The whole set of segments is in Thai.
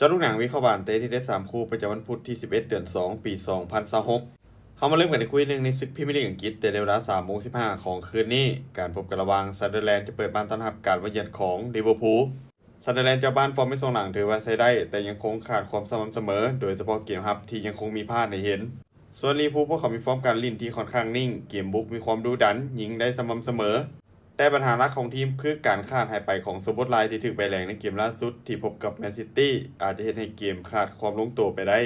จอลูกหนังวิเคราะห์บานเตะที่ได้3คู่ประจำวันพุธที่11เดือน2ปี2026เขามาเริ่มกันในคุยหนึ่งในศึกพรีเมียร์ลีกอังกฤษแต่ในเวลา3:15ของคืนนี้การพบกันระหว่างซันเดอร์แลนด์จะเปิดบ้านต้อนรับการมาเยือนของลิเวอร์พูลซันเดอร์แลนด์เจ้าบ้านฟอร์มไม่ทรงหลังถือว่าใช้ได้แต่ยังคงขาดความสม่ำเสมอโดยเฉพาะเกมรับที่ยังคงมีพลาดให้เห็นส่วนลิเวอร์พูลพวกเขามีฟอร์มการลิ่นที่ค่อนข้างนิ่งเกมบุกมีความดุดันยิงได้สม่ำเสมอแต่ปัญหาหลักของทีมคือการขาดหายไปของสปอตไลท์ที่ถูกใบแดงในเกมล่าสุดที่พบกับแมนซิตี้อาจจะเห็นให้เกมขาดความลงตัวไปได้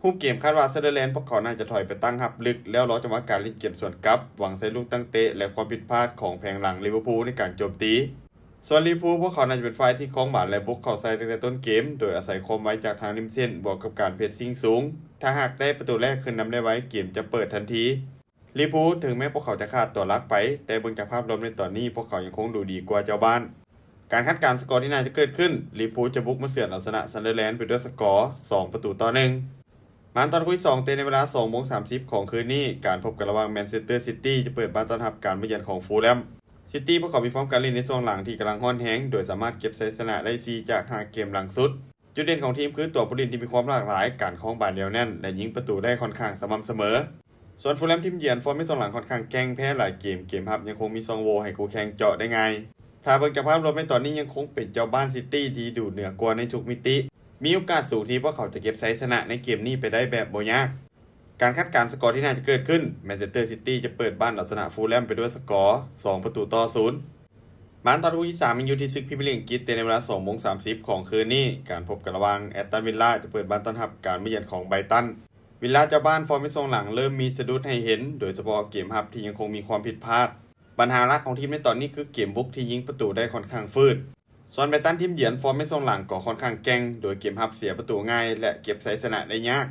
ผู้เกมคาดว่าซันเดอร์แลนด์พวกเขาน่าจะถอยไปตั้งรับลึกแล้วรอจังหวะการเล่นเกมสวนกลับหวังใส่ลูกตั้งเตะและความผิดพลาดของแผงหลังลิเวอร์พูลในการโจมตีส่วนลิเวอร์พูลพวกเขาน่าจะเป็นฝ่ายที่คล้องบาดและบุกเข้าใส่ตั้งแต่ต้นเกมโดยอาศัยความไวจากทางริมเส้นบวกกับการเพรสซิ่งสูงถ้าหากได้ประตูแรกขึ้นนำได้ไว้เกมจะเปิดทันทีลิเวอร์พูลถึงแม้พวกเขาจะขาดตัวรักไปแต่เบิ่งจากภาพรวมในตอนนี้พวกเขายังคงดูดีกว่าเจ้าบ้านการคาดการณ์สกอร์ที่น่าจะเกิดขึ้นลิเวอร์พูลจะบุกมาเฉือนเอาชนะซันเดอร์แลนด์ไปด้วยสกอร์2-1มาตอนคุย2เตะในเวลา 2:30 ของคืนนี้การพบกันระหว่างแมนเชสเตอร์ซิตี้จะเปิดบ้านต้อนรับการมาเยือนของฟูลแลมซิตี้พวกเขามีฟอร์มการเล่นในช่วงหลังที่กำลังฮ้อนแฮงโดยสามารถเก็บชัยชนะได้4จาก5เกมหลังสุดจุดเด่นของทีมคือตัวผู้เล่นที่มีความหลากหลายการคล้องบาลเดียวแน่นและยิงประตูได้ค่อนข้างสม่ำเสมอส่วนฟูลแลมทีมเยือนฟอร์มไม่ส่งหลังค่อนข้างแกร่งแพ้หลายเกมรับยังคงมีซองโวให้คู่แข่งเจาะได้ง่ายถ้าเบิ่งจากภาพรวมในตอนนี้ยังคงเป็นเจ้าบ้านซิตี้ที่ดูเหนือกว่าในทุกมิติมีโอกาสสูงที่พวกเขาจะเก็บชัยชนะในเกมนี้ไปได้แบบบ่ยากการคาดการณ์สกอร์ที่น่าจะเกิดขึ้นแมนเชสเตอร์ซิตี้จะเปิดบ้านเอาชนะฟูลแลมไปด้วยสกอร์2-0มันตอนที่3มันอยู่ที่ศึกพรีเมียร์ลีกอังกฤษในเวลา 2:30 ของคืนนี้การพบกันระหว่างแอสตันวิลล่าจะเปิดบ้านต้อนรับการมาเยือนของไบรตันวิลล่าเจ้าบ้านฟอร์มไม่ทรงหลังเริ่มมีสะดุดให้เห็นโดยเฉพาะเกมรับที่ยังคงมีความผิดพลาดปัญหาหลักของทีมในตอนนี้คือเกมบุกที่ยิงประตูได้ค่อนข้างฟืดส่วนไบรตันทีมเยือนฟอร์มไม่ทรงหลังก็ค่อนข้างแกร่งโดยเกมรับเสียประตูง่ายและเก็บชัยชนะได้ยาก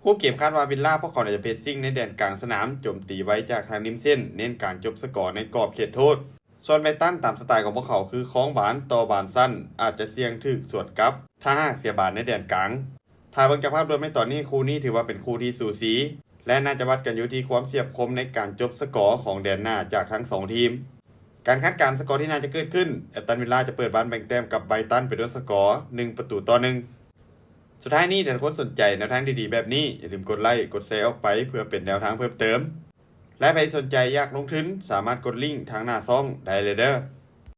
ผู้เกมคาดว่าวิลล่าพวกเขาจะเพรสซิ่งในแดนกลางสนามโจมตีไว้จากทางริมเส้นเน้นการจบสกอร์ในกรอบเขตโทษส่วนไบรตันตามสไตล์ของพวกเขาคือคล้องบานต่อบานสั้นอาจจะเสี่ยงถึกสวนกลับถ้าหากเสียบานในแดนกลางถ้าเบิ่งจากภาพรวมในตอนนี้คู่นี้ถือว่าเป็นคู่ที่สูสีและน่าจะวัดกันอยู่ที่ความเฉียบคมในการจบสกอร์ของแดนหน้าจากทั้ง2ทีมการคาดการณ์สกอร์ที่น่าจะเกิดขึ้นแอสตันวิลล่าจะเปิดบ้านแบ่งแต้มกับไบรตันไปด้วยสกอร์1-1สุดท้ายนี้ถ้าทุกคนสนใจแนวทางดีๆแบบนี้อย่าลืมกดไลค์กดแชร์ออกไปเพื่อเป็นแนวทางเพิ่มเติมและใครสนใจอยากลงทุนสามารถกดลิงก์ทางหน้าซ่องได้เลยเด้อ